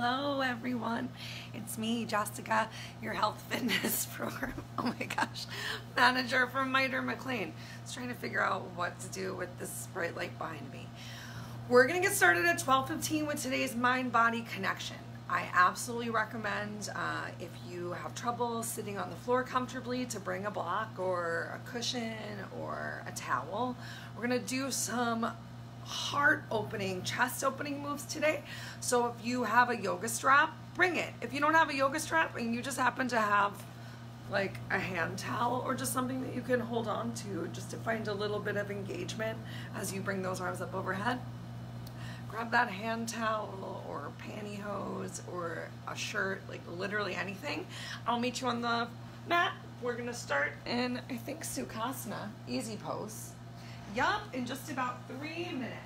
Hello everyone, it's me, Jessica, your health fitness program, oh my gosh, manager from Miter McLean. I was trying to figure out what to do with this bright light behind me. We're gonna get started at 12:15 with today's mind-body connection. I absolutely recommend if you have trouble sitting on the floor comfortably to bring a block or a cushion or a towel. We're gonna do some heart opening, chest opening moves today. So if you have a yoga strap, bring it. If you don't have a yoga strap and you just happen to have like a hand towel or just something that you can hold on to just to find a little bit of engagement as you bring those arms up overhead, grab that hand towel or pantyhose or a shirt, like literally anything. I'll meet you on the mat. We're gonna start in, I think, Sukhasana, easy pose. Yup, in just about 3 minutes.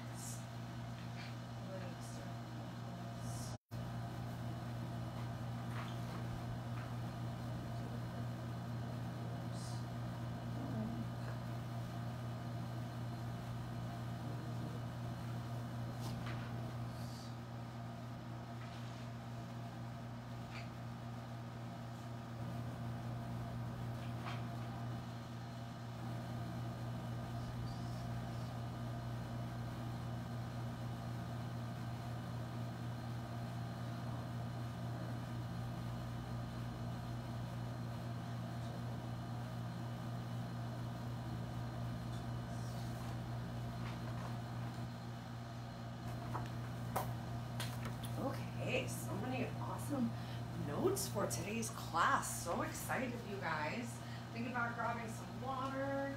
So many awesome notes for today's class. So excited, you guys. Think about grabbing some water.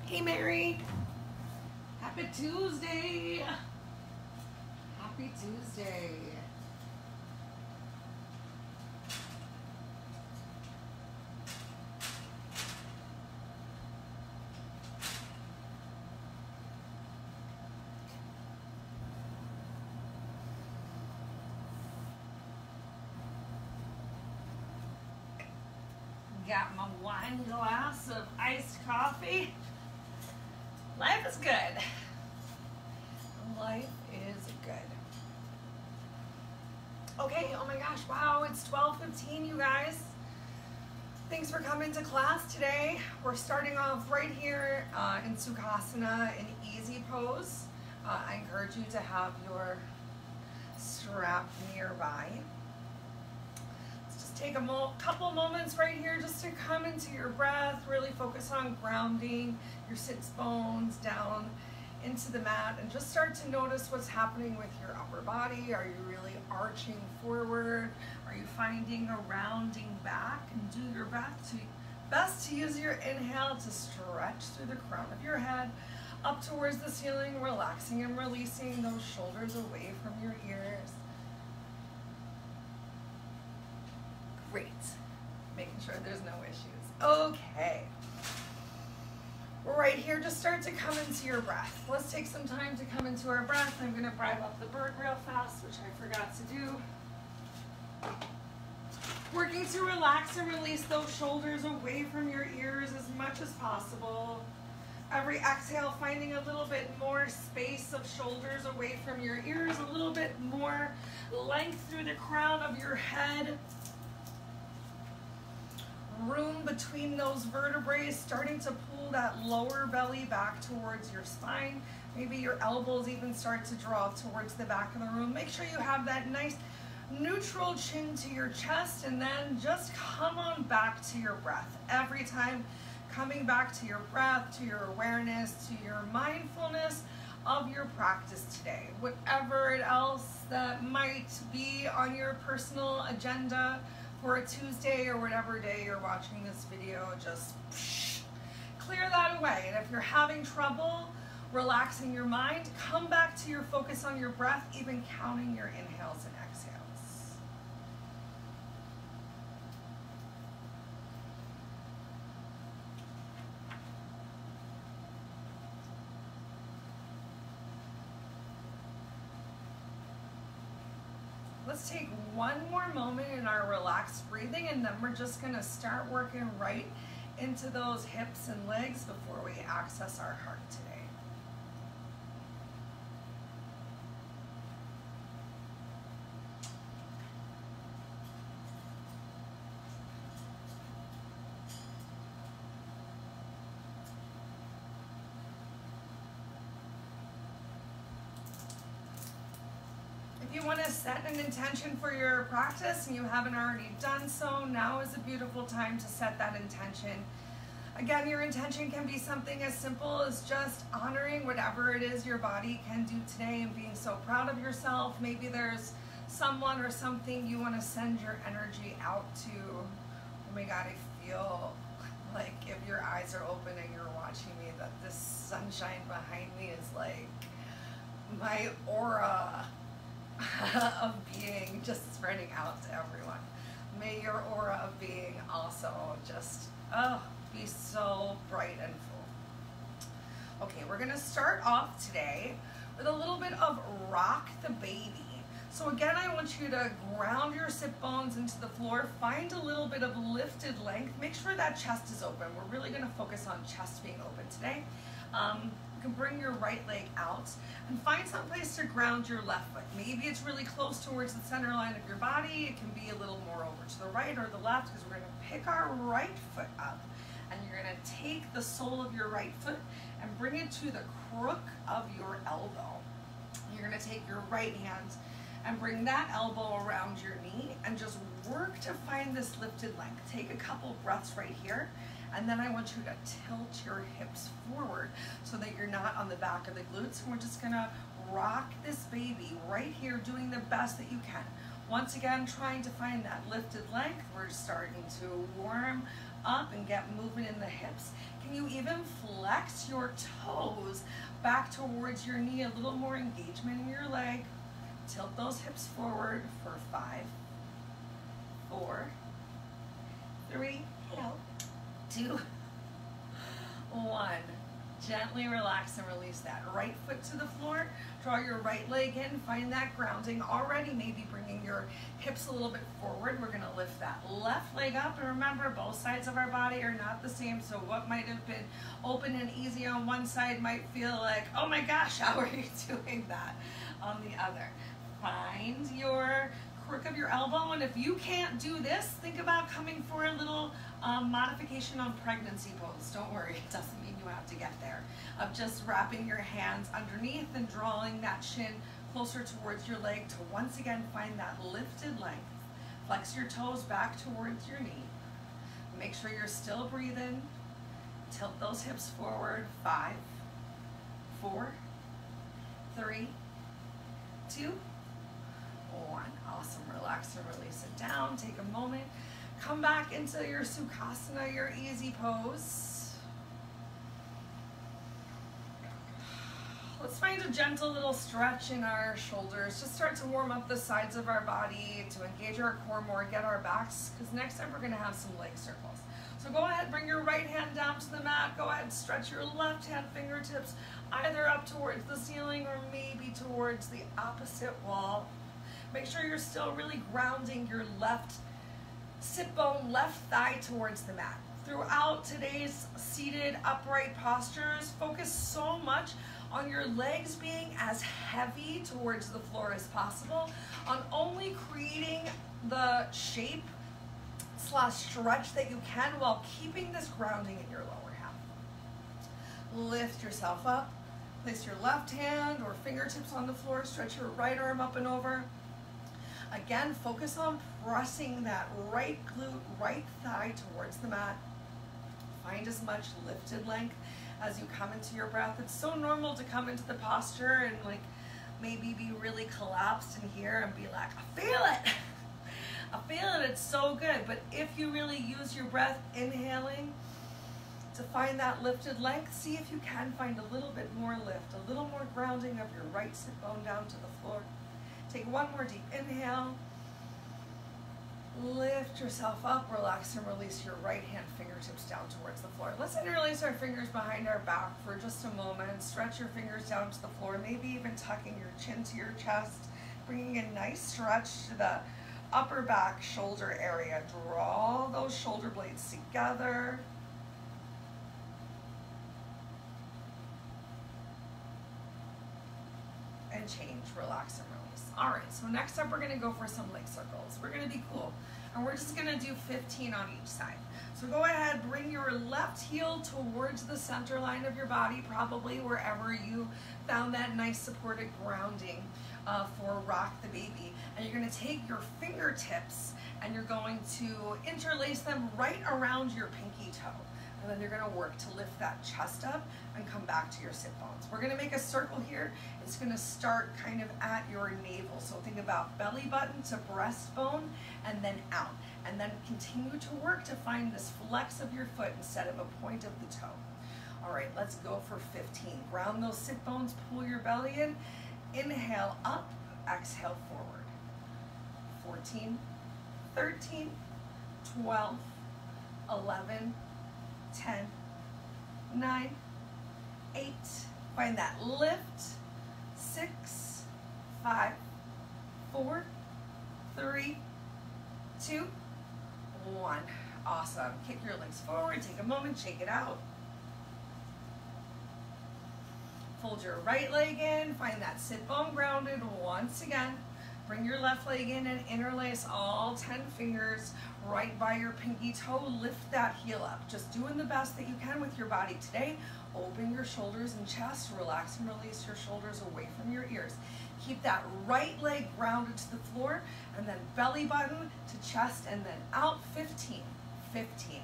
Hey Mary, happy Tuesday. Happy Tuesday. Got my wine glass of iced coffee. Life is good. Life is good. Okay, oh my gosh, wow, it's 12:15, you guys. Thanks for coming to class today. We're starting off right here in Sukhasana, an easy pose. I encourage you to have your strap nearby. Take a couple moments right here just to come into your breath, really focus on grounding your sits bones down into the mat and just start to notice what's happening with your upper body. Are you really arching forward? Are you finding a rounding back? And do your best to use your inhale to stretch through the crown of your head up towards the ceiling, relaxing and releasing those shoulders away from your ears. Great. Making sure there's no issues. Okay. Right here, just start to come into your breath. Let's take some time to come into our breath. I'm gonna bribe up the bird real fast, which I forgot to do. Working to relax and release those shoulders away from your ears as much as possible. Every exhale, finding a little bit more space of shoulders away from your ears, a little bit more length through the crown of your head. Room between those vertebrae, starting to pull that lower belly back towards your spine. Maybe your elbows even start to draw towards the back of the room. Make sure you have that nice neutral chin to your chest, and then just come on back to your breath. Every time coming back to your breath, to your awareness, to your mindfulness of your practice today. Whatever else that might be on your personal agenda for a Tuesday or whatever day you're watching this video, just clear that away. And if you're having trouble relaxing your mind, come back to your focus on your breath, even counting your inhales and exhales. Let's take one more moment in our relaxed breathing, and then we're just gonna start working right into those hips and legs before we access our heart today. If you want to set an intention for your practice and you haven't already done so, now is a beautiful time to set that intention. Again, your intention can be something as simple as just honoring whatever it is your body can do today and being so proud of yourself. Maybe there's someone or something you want to send your energy out to. Oh my God, I feel like if your eyes are open and you're watching me, that this sunshine behind me is like my aura of being just spreading out to everyone. May your aura of being also just be so bright and full. Okay, we're gonna start off today with a little bit of rock the baby. So again, I want you to ground your sit bones into the floor, find a little bit of lifted length, make sure that chest is open. We're really gonna focus on chest being open today. You can bring your right leg out and find some place to ground your left foot. Maybe it's really close towards the center line of your body. It can be a little more over to the right or the left, because we're going to pick our right foot up, and you're going to take the sole of your right foot and bring it to the crook of your elbow. You're going to take your right hand and bring that elbow around your knee and just work to find this lifted length. Take a couple breaths right here. And then I want you to tilt your hips forward so that you're not on the back of the glutes. And we're just gonna rock this baby right here, doing the best that you can. Once again, trying to find that lifted length. We're starting to warm up and get movement in the hips. Can you even flex your toes back towards your knee? A little more engagement in your leg. Tilt those hips forward for 5, 4, 3, 2, 1. Gently relax and release that right foot to the floor. Draw your right leg in, find that grounding. Already maybe bringing your hips a little bit forward. We're gonna lift that left leg up, and remember, both sides of our body are not the same, so what might have been open and easy on one side might feel like, oh my gosh, how are you doing that on the other? Find your crook of your elbow, and if you can't do this, think about coming for a little modification on pregnancy pose. Don't worry, it doesn't mean you have to get there. Of just wrapping your hands underneath and drawing that shin closer towards your leg to once again find that lifted length. Flex your toes back towards your knee. Make sure you're still breathing. Tilt those hips forward. 5, 4, 3, 2, 1. Awesome. Relax and release it down. Take a moment. Come back into your Sukhasana, your easy pose. Let's find a gentle little stretch in our shoulders. Just start to warm up the sides of our body to engage our core more, get our backs, because next time we're gonna have some leg circles. So go ahead, bring your right hand down to the mat. Go ahead, stretch your left hand fingertips either up towards the ceiling or maybe towards the opposite wall. Make sure you're still really grounding your left sit bone, left thigh towards the mat. Throughout today's seated upright postures, focus so much on your legs being as heavy towards the floor as possible, on only creating the shape / stretch that you can while keeping this grounding in your lower half. Lift yourself up, place your left hand or fingertips on the floor, stretch your right arm up and over. Again, focus on pressing that right glute, right thigh towards the mat. Find as much lifted length as you come into your breath. It's so normal to come into the posture and like maybe be really collapsed in here and be like, I feel it. I feel it, it's so good. But if you really use your breath, inhaling to find that lifted length, see if you can find a little bit more lift, a little more grounding of your right sit bone down to the floor. Take one more deep inhale. Lift yourself up, relax and release your right hand fingertips down towards the floor. Let's interlace our fingers behind our back for just a moment. Stretch your fingers down to the floor, maybe even tucking your chin to your chest, bringing a nice stretch to the upper back shoulder area. Draw those shoulder blades together. And change, relax and release. All right, so next up we're gonna go for some leg circles. We're gonna be cool. And we're just gonna do 15 on each side. So go ahead, bring your left heel towards the center line of your body, probably wherever you found that nice supported grounding for Rock the Baby. And you're gonna take your fingertips and you're going to interlace them right around your pinky toe. And then you're gonna work to lift that chest up and come back to your sit bones. We're gonna make a circle here. It's gonna start kind of at your navel. So think about belly button to breastbone and then out. And then continue to work to find this flex of your foot instead of a point of the toe. All right, let's go for 15. Ground those sit bones, pull your belly in. Inhale up, exhale forward. 14, 13, 12, 11, 10, 9, 8, find that lift, 6, 5, 4, 3, 2, 1. Awesome. Kick your legs forward, take a moment, shake it out. Fold your right leg in, find that sit bone grounded once again. Bring your left leg in and interlace all 10 fingers right by your pinky toe. Lift that heel up. Just doing the best that you can with your body today. Open your shoulders and chest. Relax and release your shoulders away from your ears. Keep that right leg grounded to the floor and then belly button to chest and then out. 15, 15.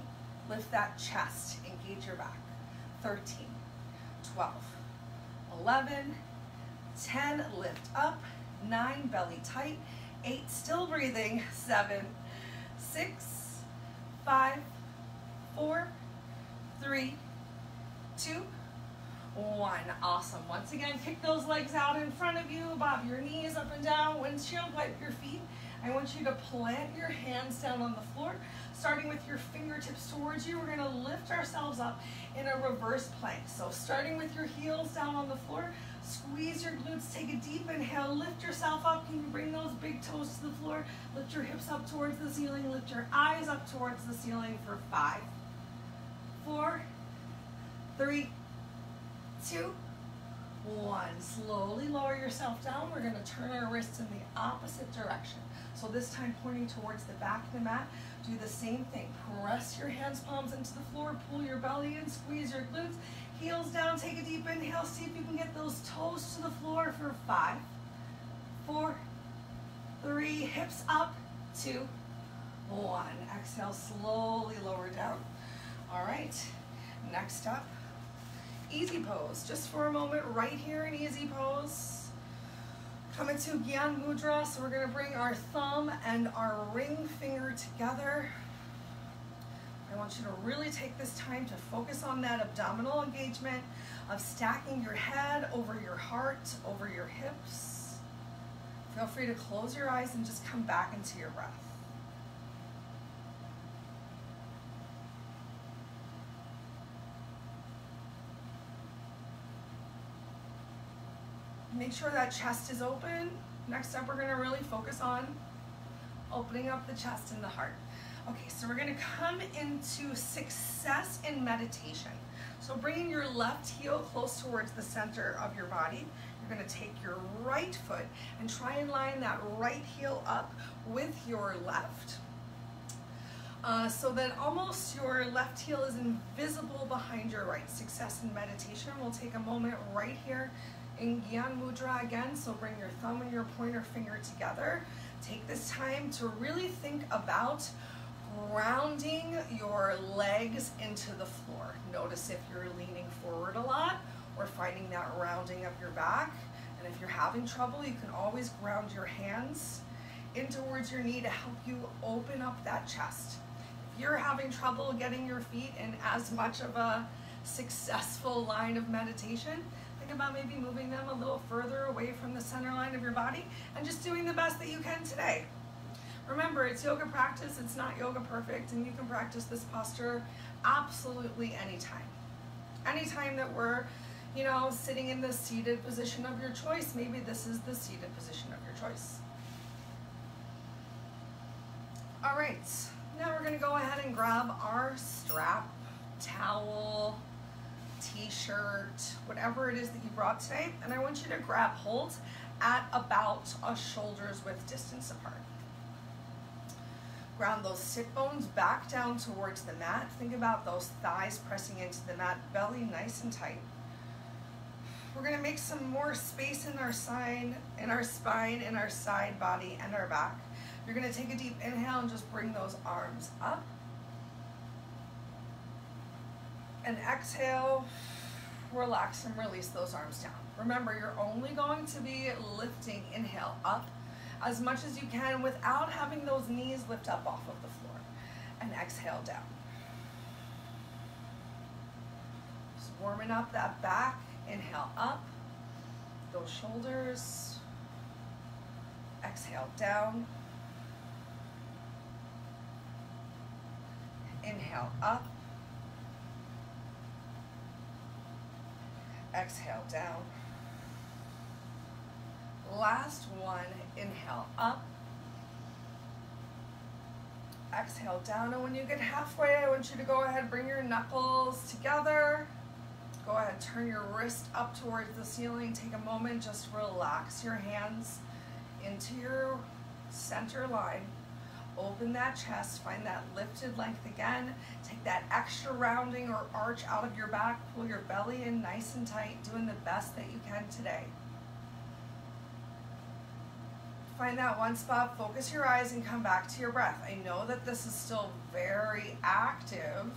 Lift that chest. Engage your back. 13, 12, 11, 10. Lift up. 9, belly tight. 8, still breathing. 7, 6, 5, 4, 3, 2, 1. Awesome. Once again, kick those legs out in front of you. Bob your knees up and down. Windshield wipe your feet. I want you to plant your hands down on the floor, starting with your fingertips towards you. We're going to lift ourselves up in a reverse plank. So starting with your heels down on the floor, squeeze your glutes, take a deep inhale, lift yourself up. Can you bring those big toes to the floor? Lift your hips up towards the ceiling, lift your eyes up towards the ceiling for 5, 4, 3, 2, 1. Slowly lower yourself down. We're going to turn our wrists in the opposite direction. So this time pointing towards the back of the mat. Do the same thing. Press your hands, palms into the floor. Pull your belly in. Squeeze your glutes. Heels down. Take a deep inhale. See if you can get those toes to the floor for 5, 4, 3. Hips up. 2, 1. Exhale. Slowly lower down. All right. Next up, easy pose. Just for a moment right here in easy pose. Come into Gyan Mudra. So we're going to bring our thumb and our ring finger together. I want you to really take this time to focus on that abdominal engagement, of stacking your head over your heart, over your hips. Feel free to close your eyes and just come back into your breath. Make sure that chest is open. Next up, we're gonna really focus on opening up the chest and the heart. Okay, so we're gonna come into success in meditation. So bringing your left heel close towards the center of your body. You're gonna take your right foot and try and line that right heel up with your left. So that almost your left heel is invisible behind your right. Success in meditation. We'll take a moment right here in Gyan Mudra again. So bring your thumb and your pointer finger together. Take this time to really think about grounding your legs into the floor. Notice if you're leaning forward a lot or finding that rounding of your back. And if you're having trouble, you can always ground your hands in towards your knee to help you open up that chest. If you're having trouble getting your feet in as much of a successful line of meditation, think about maybe moving them a little further away from the center line of your body and just doing the best that you can today. Remember, it's yoga practice, it's not yoga perfect, and you can practice this posture absolutely anytime. Anytime that we're, sitting in the seated position of your choice, maybe this is the seated position of your choice. All right, now we're gonna go ahead and grab our strap, towel, t-shirt, whatever it is that you brought today, and I want you to grab hold at about a shoulder's width distance apart. Ground those sit bones back down towards the mat. Think about those thighs pressing into the mat, belly nice and tight. We're gonna make some more space in our spine, in our side body, and our back. You're gonna take a deep inhale and just bring those arms up. And exhale, relax and release those arms down. Remember, you're only going to be lifting, inhale, up as much as you can without having those knees lift up off of the floor. And exhale down. Just warming up that back. Inhale up, those shoulders. Exhale down. Inhale up. Exhale down. Last one, inhale up. Exhale down, and when you get halfway, I want you to go ahead, bring your knuckles together. Go ahead, turn your wrist up towards the ceiling. Take a moment, just relax your hands into your center line. Open that chest, find that lifted length again. Take that extra rounding or arch out of your back. Pull your belly in nice and tight, doing the best that you can today. Find that one spot, focus your eyes, and come back to your breath. I know that this is still very active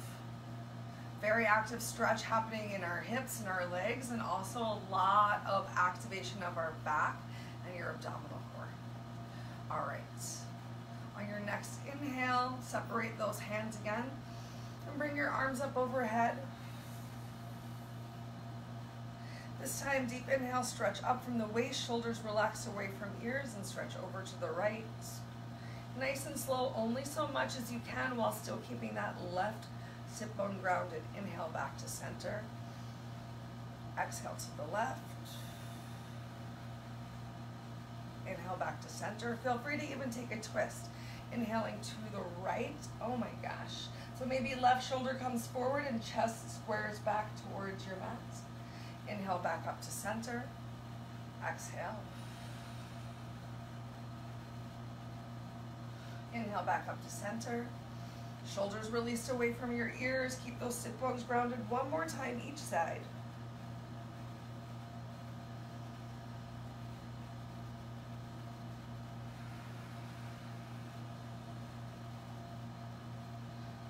stretch happening in our hips and our legs, and also a lot of activation of our back and your abdominal core. All right. On your next inhale, separate those hands again and bring your arms up overhead. This time, deep inhale, stretch up from the waist, shoulders relax away from ears, and stretch over to the right. Nice and slow, only so much as you can while still keeping that left sit bone grounded. Inhale back to center. Exhale to the left. Inhale back to center. Feel free to even take a twist. Inhaling to the right. Oh my gosh. So maybe left shoulder comes forward and chest squares back towards your mat. Inhale back up to center. Exhale. Inhale back up to center. Shoulders released away from your ears. Keep those sit bones grounded one more time each side.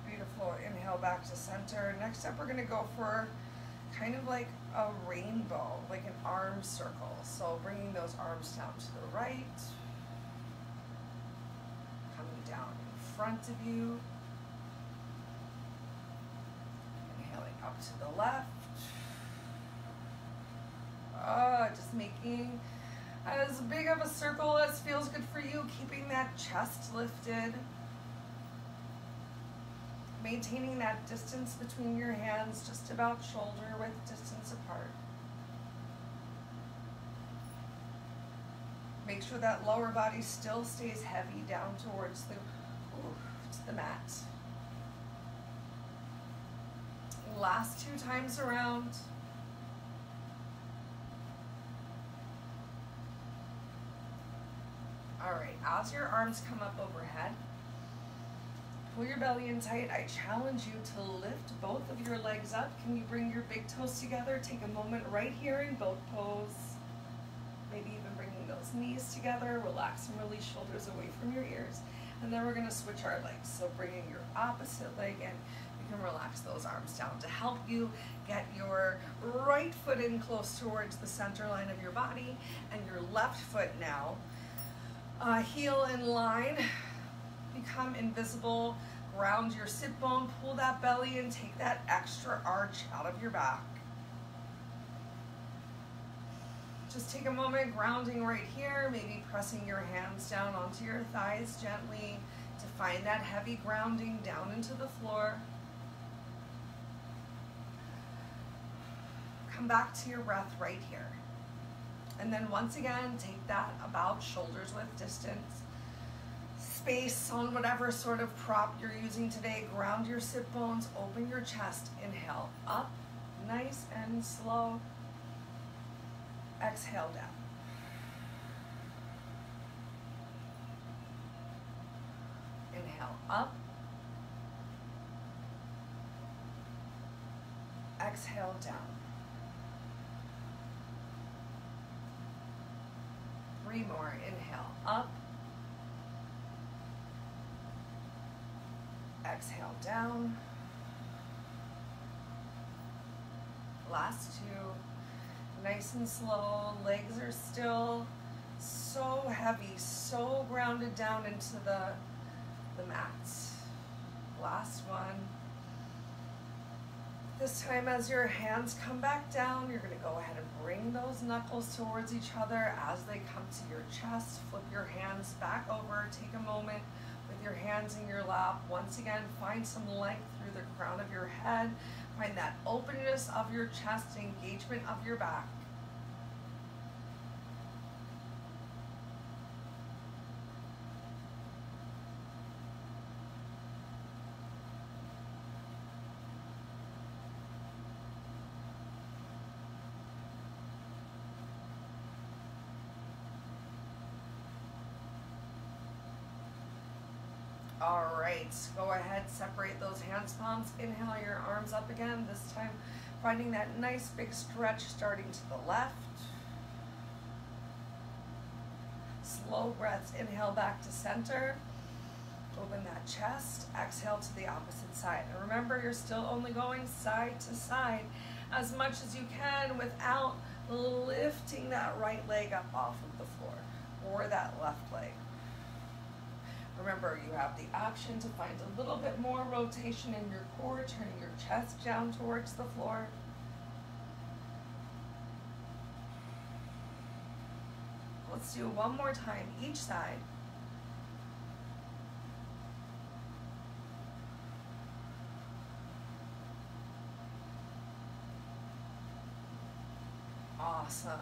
Beautiful. Inhale back to center. Next up, we're going to go for kind of like a rainbow, like an arm circle. So bringing those arms down to the right, coming down in front of you, inhaling up to the left, just making as big of a circle as feels good for you, keeping that chest lifted. Maintaining that distance between your hands, just about shoulder width distance apart. Make sure that lower body still stays heavy down towards the mat. Last 2 times around. All right, as your arms come up overhead, pull your belly in tight. I challenge you to lift both of your legs up. Can you bring your big toes together? Take a moment right here in boat pose. Maybe even bringing those knees together. Relax and release shoulders away from your ears. And then we're gonna switch our legs. So bringing your opposite leg in, you can relax those arms down to help you get your right foot in close towards the center line of your body, and your left foot now, heel in line, become invisible, ground your sit bone, pull that belly in, take that extra arch out of your back. Just take a moment grounding right here, maybe pressing your hands down onto your thighs gently to find that heavy grounding down into the floor. Come back to your breath right here. And then once again, take that about shoulders width distance. Space on whatever sort of prop you're using today. Ground your sit bones, open your chest, inhale up, nice and slow. Exhale down. Inhale up. Exhale down. 3 more. Inhale up. Exhale down. Last 2. Nice and slow. Legs are still so heavy, so grounded down into the mats. Last one. This time, as your hands come back down, you're going to go ahead and bring those knuckles towards each other as they come to your chest. Flip your hands back over. Take a moment with your hands in your lap. Once again, find some length through the crown of your head. Find that openness of your chest, engagement of your back. All right, go ahead, separate those hands, palms. Inhale your arms up again, this time finding that nice big stretch starting to the left. Slow breaths, inhale back to center. Open that chest, exhale to the opposite side. And remember, you're still only going side to side as much as you can without lifting that right leg up off of the floor or that left leg. Remember, you have the option to find a little bit more rotation in your core, turning your chest down towards the floor. Let's do one more time, each side. Awesome.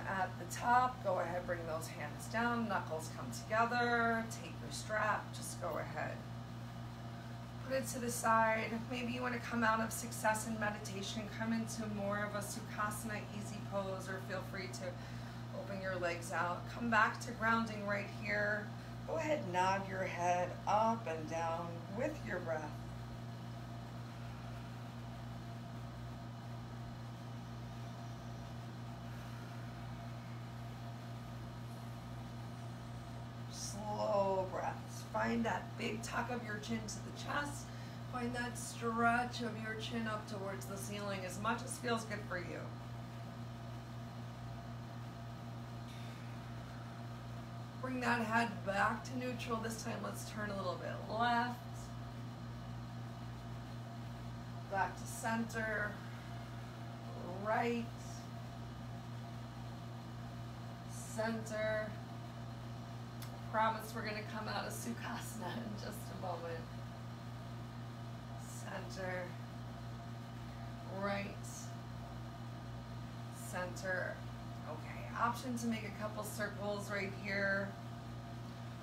At the top, go ahead, bring those hands down, knuckles come together, take your strap, just go ahead. Put it to the side. Maybe you want to come out of success in meditation, come into more of a Sukhasana easy pose, or feel free to open your legs out. Come back to grounding right here. Go ahead, nod your head up and down with your breath. Slow breaths. Find that big tuck of your chin to the chest. Find that stretch of your chin up towards the ceiling as much as feels good for you. Bring that head back to neutral. This time let's turn a little bit left. Back to center. Right. center. Promise we're gonna come out of Sukhasana in just a moment. Center, right, center. Okay, option to make a couple circles right here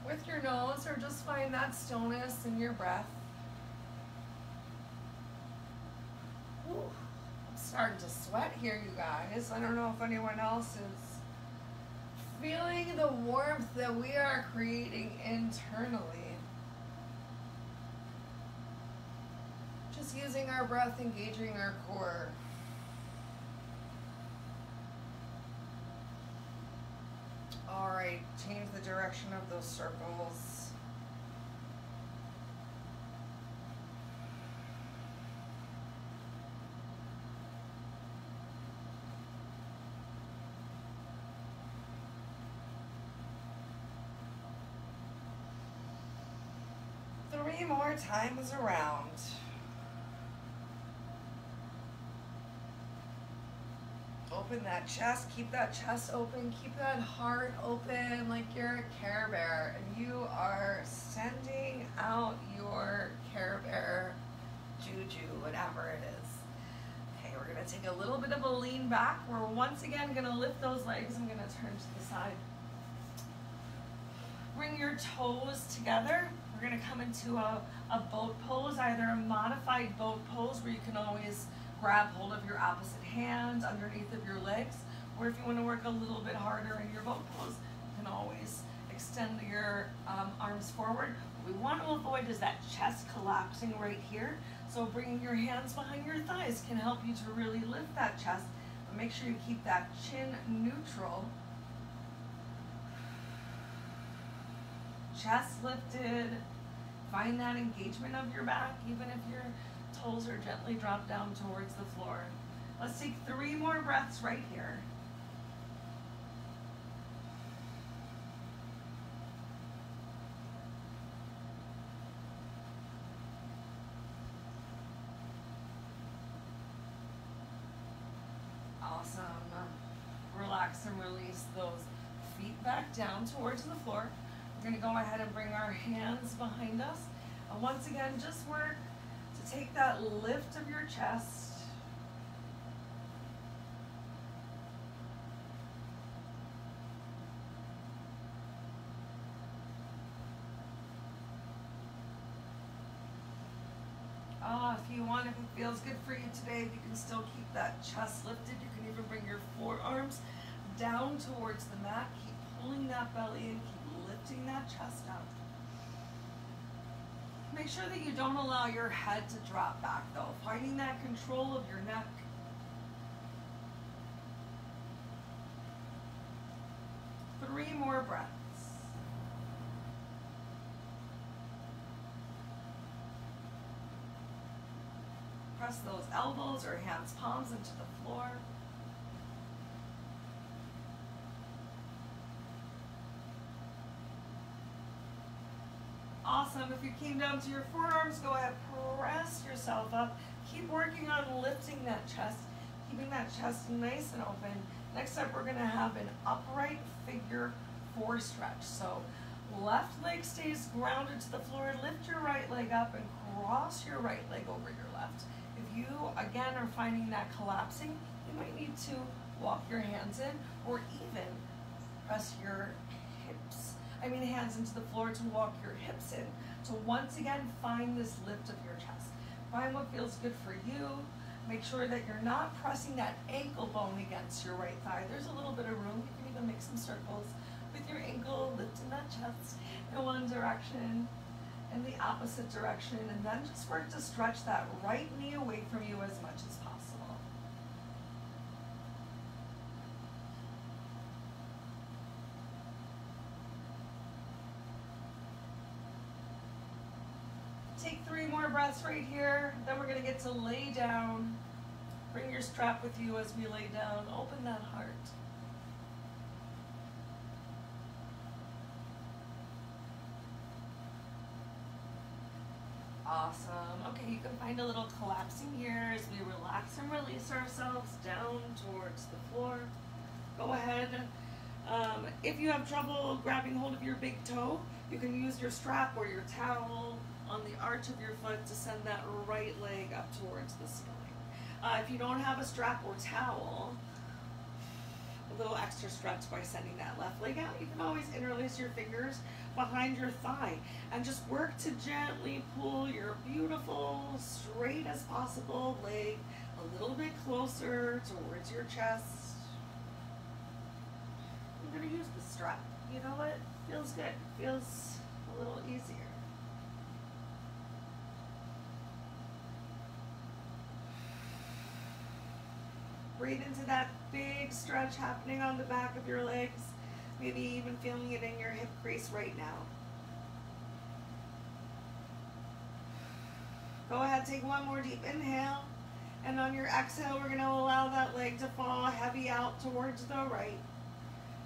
with your nose, or just find that stillness in your breath. Ooh, I'm starting to sweat here, you guys. I don't know if anyone else is feeling the warmth that we are creating internally. Just using our breath, engaging our core. All right, change the direction of those circles. Three more times around. Open that chest, keep that chest open, keep that heart open like you're a Care Bear and you are sending out your Care Bear juju, whatever it is. Okay, we're gonna take a little bit of a lean back. We're once again gonna lift those legs. I'm gonna turn to the side. Bring your toes together. We're gonna come into a boat pose, either a modified boat pose where you can always grab hold of your opposite hand underneath of your legs, or if you want to work a little bit harder in your boat pose, you can always extend your arms forward. What we want to avoid is that chest collapsing right here, so bringing your hands behind your thighs can help you to really lift that chest, but make sure you keep that chin neutral. Chest lifted. Find that engagement of your back, even if your toes are gently dropped down towards the floor. Let's take 3 more breaths right here. Awesome. Relax and release those feet back down towards the floor. We're going to go ahead and bring our hands behind us. And once again, just work to take that lift of your chest. If you want, if it feels good for you today, if you can still keep that chest lifted, you can even bring your forearms down towards the mat. Keep pulling that belly in, keep lifting that chest up. Make sure that you don't allow your head to drop back though, finding that control of your neck. Three more breaths. Press those elbows or hands, palms into the floor. Awesome. If you came down to your forearms, go ahead, press yourself up. Keep working on lifting that chest, keeping that chest nice and open. Next up, we're going to have an upright figure 4 stretch. So left leg stays grounded to the floor. Lift your right leg up and cross your right leg over your left. If you, again, are finding that collapsing, you might need to walk your hands in or even press your hands into the floor to walk your hips in. So once again, find this lift of your chest. Find what feels good for you. Make sure that you're not pressing that ankle bone against your right thigh. There's a little bit of room. You can even make some circles with your ankle, lifting that chest in one direction and the opposite direction, and then just work to stretch that right knee away from you as much as possible. Take 3 more breaths right here. Then we're going to get to lay down. Bring your strap with you as we lay down. Open that heart. Awesome. Okay, you can find a little collapsing here as we relax and release ourselves down towards the floor. Go ahead If you have trouble grabbing hold of your big toe, you can use your strap or your towel on the arch of your foot to send that right leg up towards the ceiling. If you don't have a strap or towel, a little extra stretch by sending that left leg out. You can always interlace your fingers behind your thigh and just work to gently pull your beautiful, straight as possible leg a little bit closer towards your chest. I'm going to use the strap. You know what? Feels good. Feels a little easier. Breathe into that big stretch happening on the back of your legs. Maybe even feeling it in your hip crease right now. Go ahead, take one more deep inhale. And on your exhale, we're going to allow that leg to fall heavy out towards the right.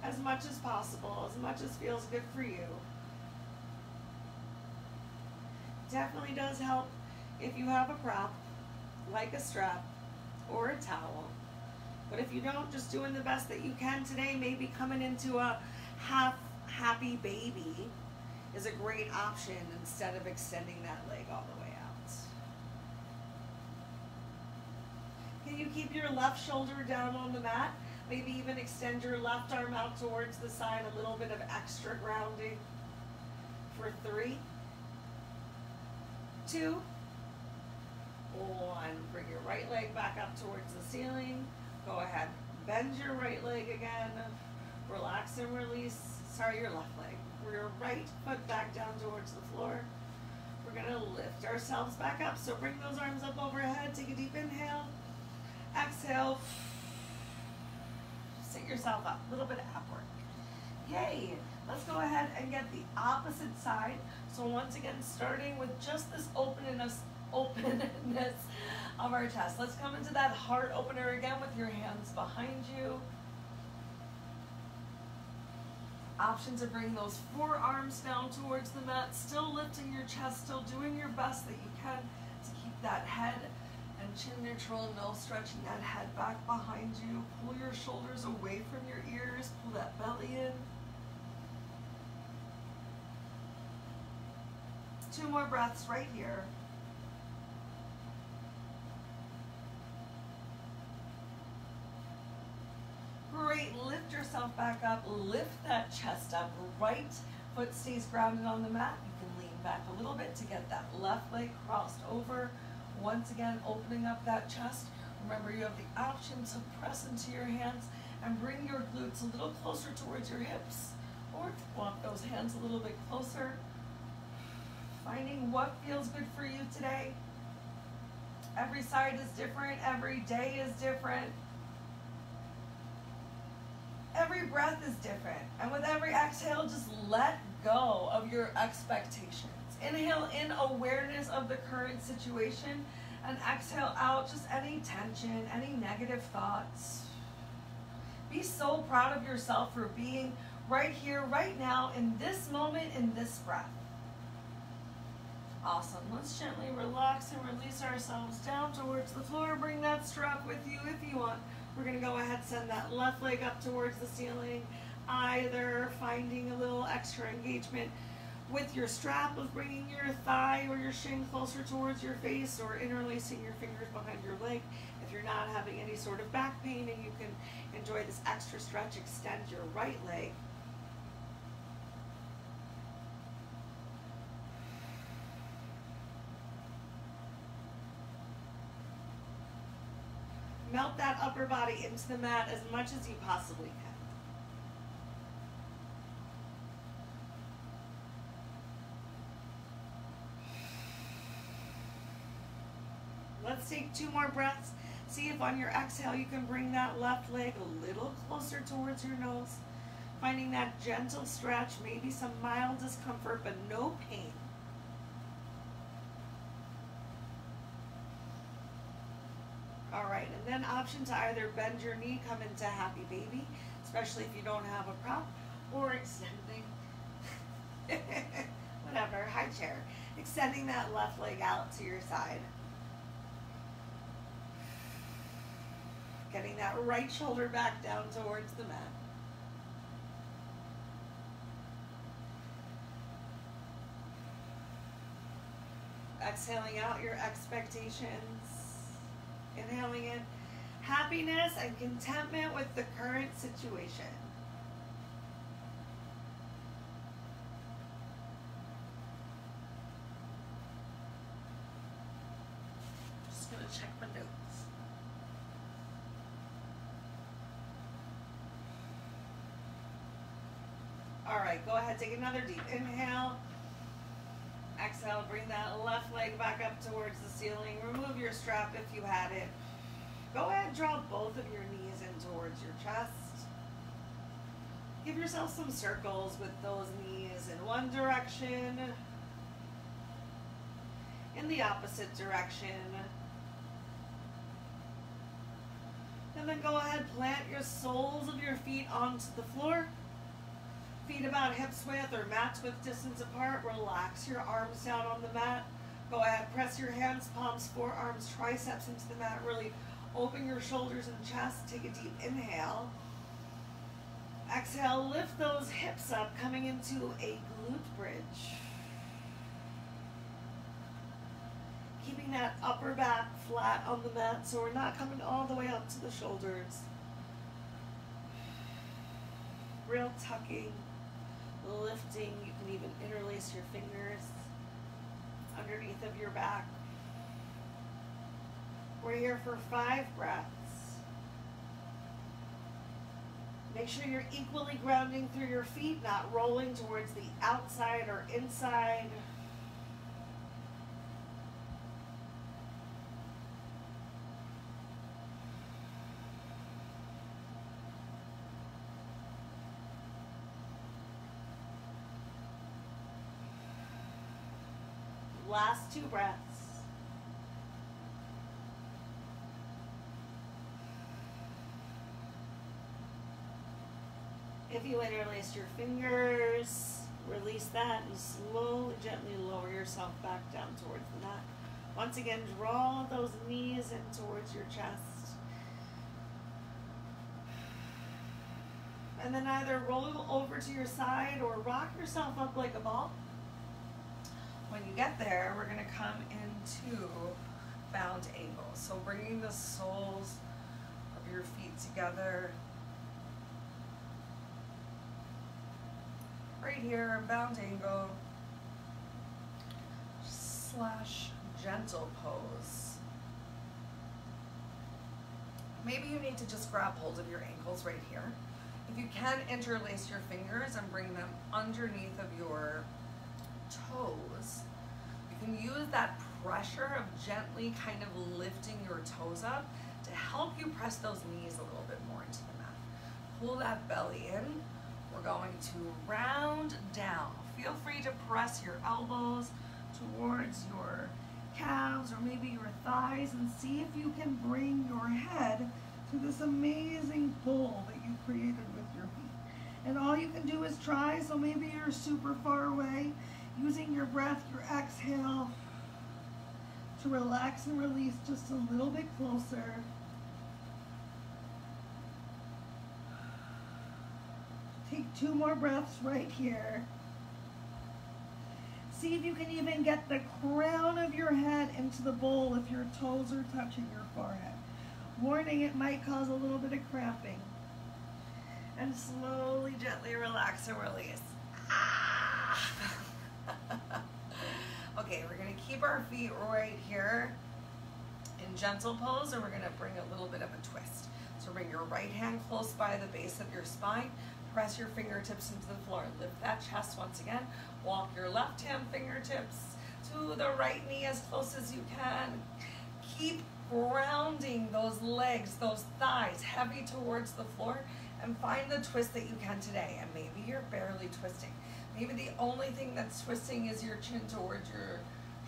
As much as possible, as much as feels good for you. Definitely does help if you have a prop, like a strap or a towel. But if you don't, just doing the best that you can today, maybe coming into a half happy baby is a great option instead of extending that leg all the way out. Can you keep your left shoulder down on the mat? Maybe even extend your left arm out towards the side, a little bit of extra grounding for 3, 2, 1. Bring your right leg back up towards the ceiling. Go ahead, bend your right leg again. Relax and release, your left leg. Your right foot back down towards the floor. We're gonna lift ourselves back up. So bring those arms up overhead, take a deep inhale. Exhale, sit yourself up, a little bit of ab work. Yay, let's go ahead and get the opposite side. So once again, starting with just this openness of our chest. Let's come into that heart opener again with your hands behind you. Option to bring those forearms down towards the mat, still lifting your chest, still doing your best that you can to keep that head and chin neutral, no stretching that head back behind you. Pull your shoulders away from your ears, pull that belly in. 2 more breaths right here. Great, lift yourself back up, lift that chest up, right foot stays grounded on the mat. You can lean back a little bit to get that left leg crossed over. Once again, opening up that chest. Remember, you have the option to press into your hands and bring your glutes a little closer towards your hips, or to walk those hands a little bit closer. Finding what feels good for you today. Every side is different, every day is different. Every breath is different. And with every exhale, just let go of your expectations. Inhale in awareness of the current situation, and exhale out just any tension, any negative thoughts. Be so proud of yourself for being right here, right now, in this moment, in this breath. Awesome. Let's gently relax and release ourselves down towards the floor. Bring that strap with you if you want. We're going to go ahead and send that left leg up towards the ceiling, either finding a little extra engagement with your strap of bringing your thigh or your shin closer towards your face, or interlacing your fingers behind your leg. If you're not having any sort of back pain and you can enjoy this extra stretch, extend your right leg. Melt that upper body into the mat as much as you possibly can. Let's take 2 more breaths. See if on your exhale you can bring that left leg a little closer towards your nose. Finding that gentle stretch, maybe some mild discomfort, but no pain. All right, and then option to either bend your knee, come into happy baby, especially if you don't have a prop, or extending, whatever, high chair. Extending that left leg out to your side. Getting that right shoulder back down towards the mat. exhaling out your expectations. Inhaling in happiness and contentment with the current situation. Just going to check my notes. All right, go ahead, take another deep inhale. Exhale, bring that left leg back up towards the ceiling. Remove your strap if you had it. Go ahead, draw both of your knees in towards your chest. Give yourself some circles with those knees in one direction, in the opposite direction. And then go ahead, plant your soles of your feet onto the floor. Feet about hips width or mats width distance apart. Relax your arms down on the mat. Go ahead, press your hands, palms, forearms, triceps into the mat. Really open your shoulders and chest. Take a deep inhale. Exhale, lift those hips up, coming into a glute bridge. Keeping that upper back flat on the mat so we're not coming all the way up to the shoulders. Real tucking, lifting. You can even interlace your fingers underneath of your back. We're here for 5 breaths. Make sure you're equally grounding through your feet, not rolling towards the outside or inside. Last 2 breaths. If you interlace your fingers, release that and slowly, gently lower yourself back down towards the mat. Once again, draw those knees in towards your chest. And then either roll over to your side or rock yourself up like a ball. When you get there, we're going to come into bound angle. So bringing the soles of your feet together. Right here, bound angle / gentle pose. Maybe you need to just grab hold of your ankles right here. If you can, interlace your fingers and bring them underneath of your toes. You can use that pressure of gently kind of lifting your toes up to help you press those knees a little bit more into the mat. Pull that belly in. We're going to round down. Feel free to press your elbows towards your calves or maybe your thighs and see if you can bring your head to this amazing bowl that you created with your feet. And all you can do is try, so maybe you're super far away, using your breath, your exhale, to relax and release just a little bit closer. Take 2 more breaths right here. See if you can even get the crown of your head into the bowl if your toes are touching your forehead. Warning, it might cause a little bit of cramping. And slowly, gently relax and release. Okay, we're going to keep our feet right here in gentle pose, and we're going to bring a little bit of a twist. So bring your right hand close by the base of your spine. Press your fingertips into the floor. Lift that chest once again. Walk your left hand fingertips to the right knee as close as you can. Keep grounding those legs, those thighs heavy towards the floor, and find the twist that you can today. And maybe you're barely twisting. Maybe the only thing that's twisting is your chin towards your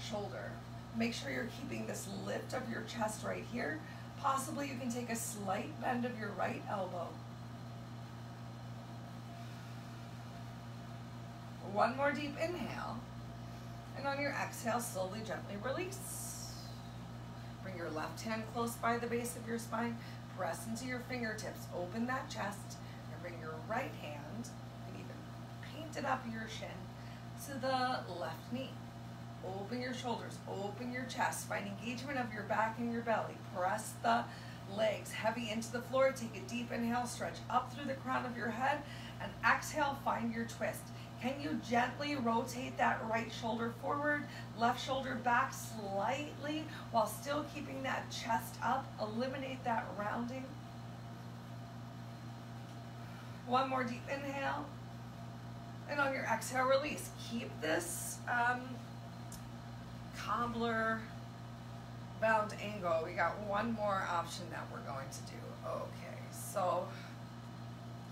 shoulder. Make sure you're keeping this lift of your chest right here. Possibly you can take a slight bend of your right elbow. One more deep inhale, and on your exhale, slowly, gently release. Bring your left hand close by the base of your spine, press into your fingertips, open that chest, and bring your right hand, and even paint it up your shin, to the left knee. Open your shoulders, open your chest. Find engagement of your back and your belly. Press the legs heavy into the floor. Take a deep inhale, stretch up through the crown of your head, and exhale, find your twist. Can you gently rotate that right shoulder forward, left shoulder back slightly while still keeping that chest up? Eliminate that rounding. One more deep inhale. And on your exhale, release. Keep this cobbler bound angle. We got one more option that we're going to do. Okay, so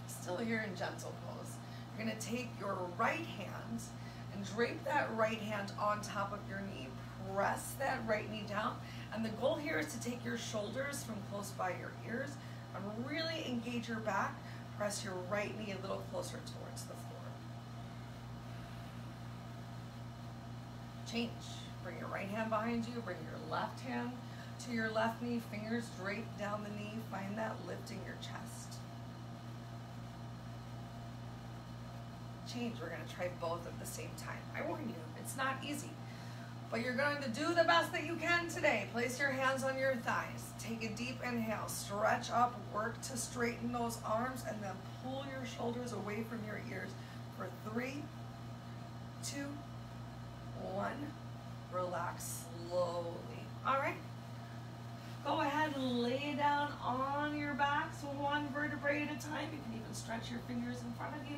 still here in gentle pose. You're going to take your right hand and drape that right hand on top of your knee. Press that right knee down. And the goal here is to take your shoulders from close by your ears and really engage your back. Press your right knee a little closer towards the floor. Change. Bring your right hand behind you. Bring your left hand to your left knee. Fingers draped down the knee. Find that lift in your chest. Change. We're going to try both at the same time. I warn you, it's not easy. But you're going to do the best that you can today. Place your hands on your thighs. Take a deep inhale. Stretch up. Work to straighten those arms. And then pull your shoulders away from your ears for 3, 2, 1. Relax slowly. All right. Go ahead and lay down on your back. So one vertebrae at a time. You can even stretch your fingers in front of you.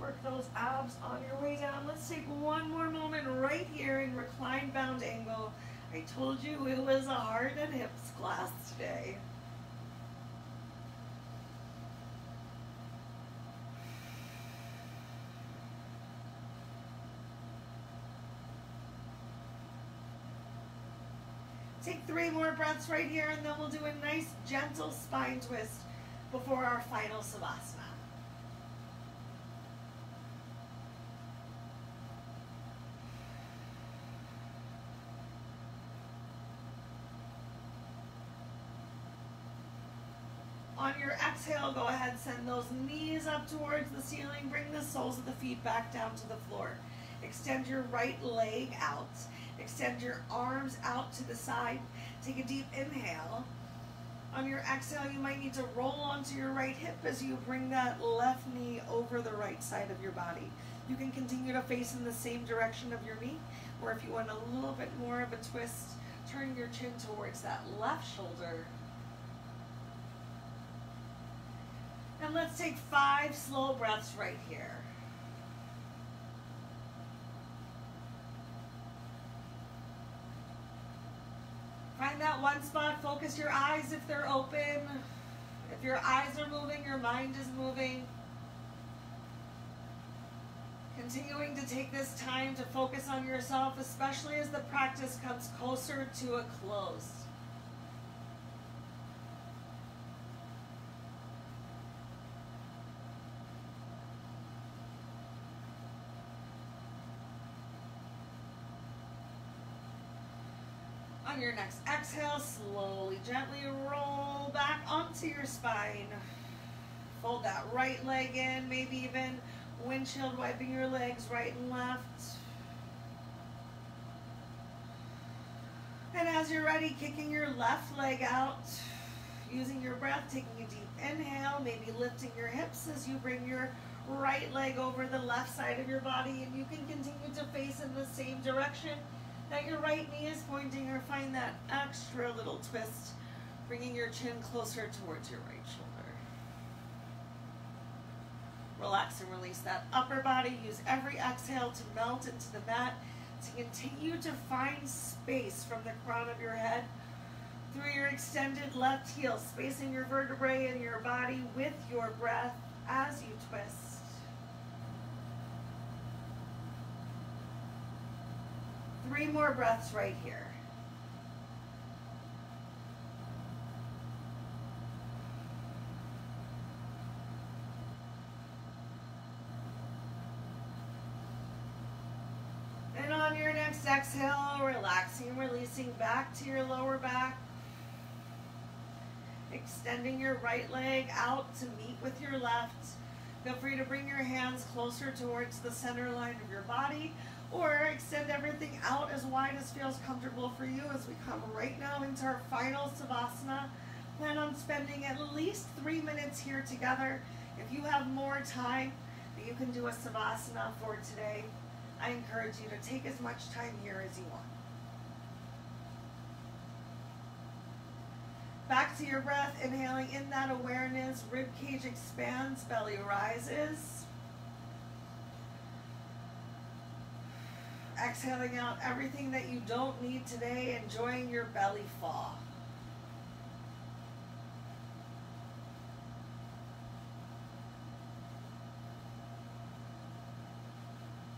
Work those abs on your way down. Let's take one more moment right here in reclined bound angle. I told you it was a heart and hips class today. Take 3 more breaths right here, and then we'll do a nice gentle spine twist before our final Savasana. On your exhale, go ahead, send those knees up towards the ceiling. Bring the soles of the feet back down to the floor. Extend your right leg out. Extend your arms out to the side. Take a deep inhale. On your exhale, you might need to roll onto your right hip as you bring that left knee over the right side of your body. You can continue to face in the same direction of your knee, or if you want a little bit more of a twist, turn your chin towards that left shoulder. And let's take 5 slow breaths right here. Find that one spot, focus your eyes if they're open. If your eyes are moving, your mind is moving. Continuing to take this time to focus on yourself, especially as the practice comes closer to a close. On your next exhale, slowly, gently roll back onto your spine. Fold that right leg in, maybe even windshield wiping your legs right and left. And as you're ready, kicking your left leg out, using your breath, taking a deep inhale, maybe lifting your hips as you bring your right leg over the left side of your body, and you can continue to face in the same direction that your right knee is pointing, or find that extra little twist, bringing your chin closer towards your right shoulder. Relax and release that upper body. Use every exhale to melt into the mat, to continue to find space from the crown of your head through your extended left heel, spacing your vertebrae and your body with your breath as you twist. 3 more breaths right here. And on your next exhale, relaxing, releasing back to your lower back. Extending your right leg out to meet with your left. Feel free to bring your hands closer towards the center line of your body, or extend extend everything out as wide as feels comfortable for you as we come right now into our final Savasana. Plan on spending at least 3 minutes here together. If you have more time that you can do a Savasana for today, I encourage you to take as much time here as you want. Back to your breath, inhaling in that awareness, rib cage expands, belly rises. Exhaling out everything that you don't need today, enjoying your belly fall.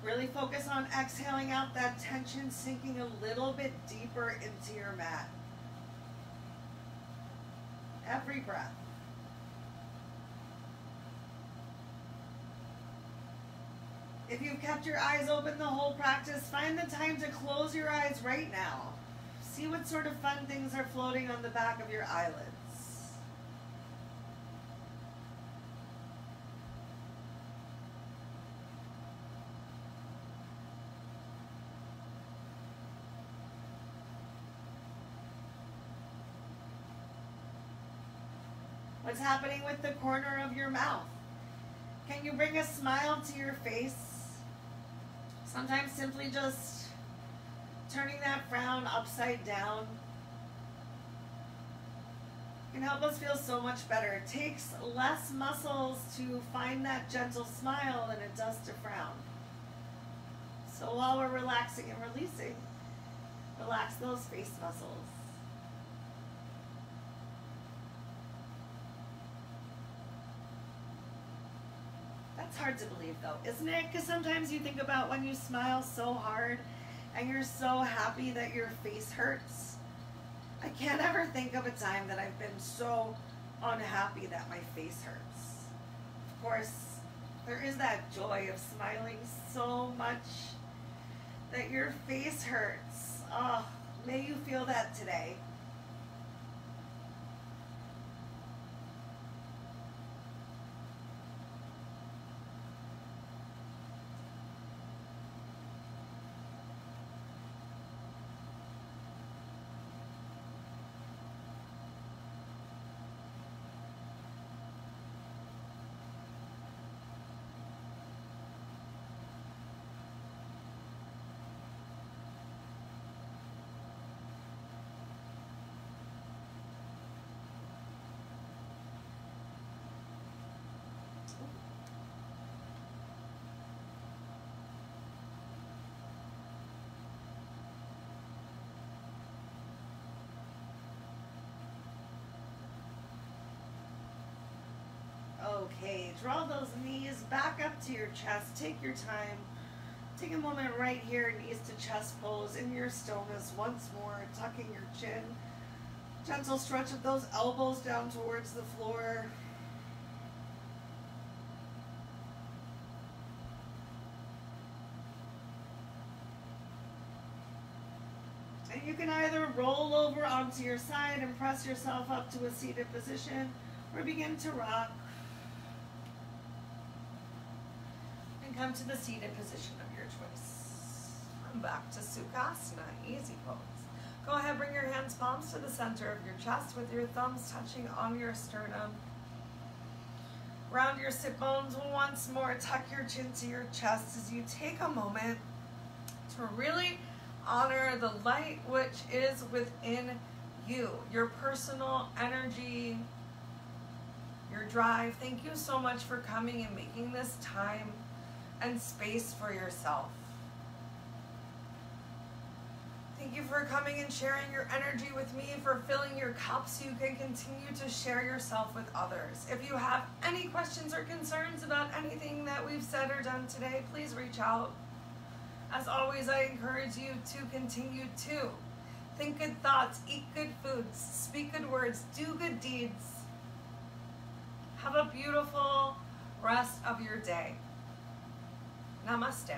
Really focus on exhaling out that tension, sinking a little bit deeper into your mat. Every breath. If you've kept your eyes open the whole practice, find the time to close your eyes right now. See what sort of fun things are floating on the back of your eyelids. What's happening with the corner of your mouth? Can you bring a smile to your face? Sometimes simply just turning that frown upside down can help us feel so much better. It takes less muscles to find that gentle smile than it does to frown. So while we're relaxing and releasing, relax those face muscles. It's hard to believe though, isn't it? Because sometimes you think about when you smile so hard and you're so happy that your face hurts. I can't ever think of a time that I've been so unhappy that my face hurts. Of course, there is that joy of smiling so much that your face hurts. Oh, may you feel that today. Okay, draw those knees back up to your chest. Take your time. Take a moment right here, knees to chest pose in your stillness once more, tucking your chin. Gentle stretch of those elbows down towards the floor. And you can either roll over onto your side and press yourself up to a seated position, or begin to rock. Come to the seated position of your choice. And back to Sukhasana, easy pose. Go ahead, bring your hands palms to the center of your chest with your thumbs touching on your sternum. Round your sit bones once more, tuck your chin to your chest as you take a moment to really honor the light which is within you, your personal energy, your drive. Thank you so much for coming and making this time and space for yourself. Thank you for coming and sharing your energy with me, for filling your cup so you can continue to share yourself with others. If you have any questions or concerns about anything that we've said or done today, please reach out. As always, I encourage you to continue to think good thoughts, eat good foods, speak good words, do good deeds. Have a beautiful rest of your day. Namaste.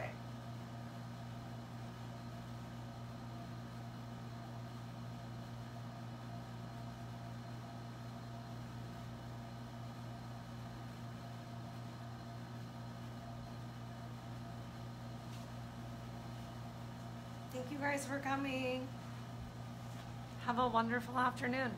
Thank you guys for coming. Have a wonderful afternoon.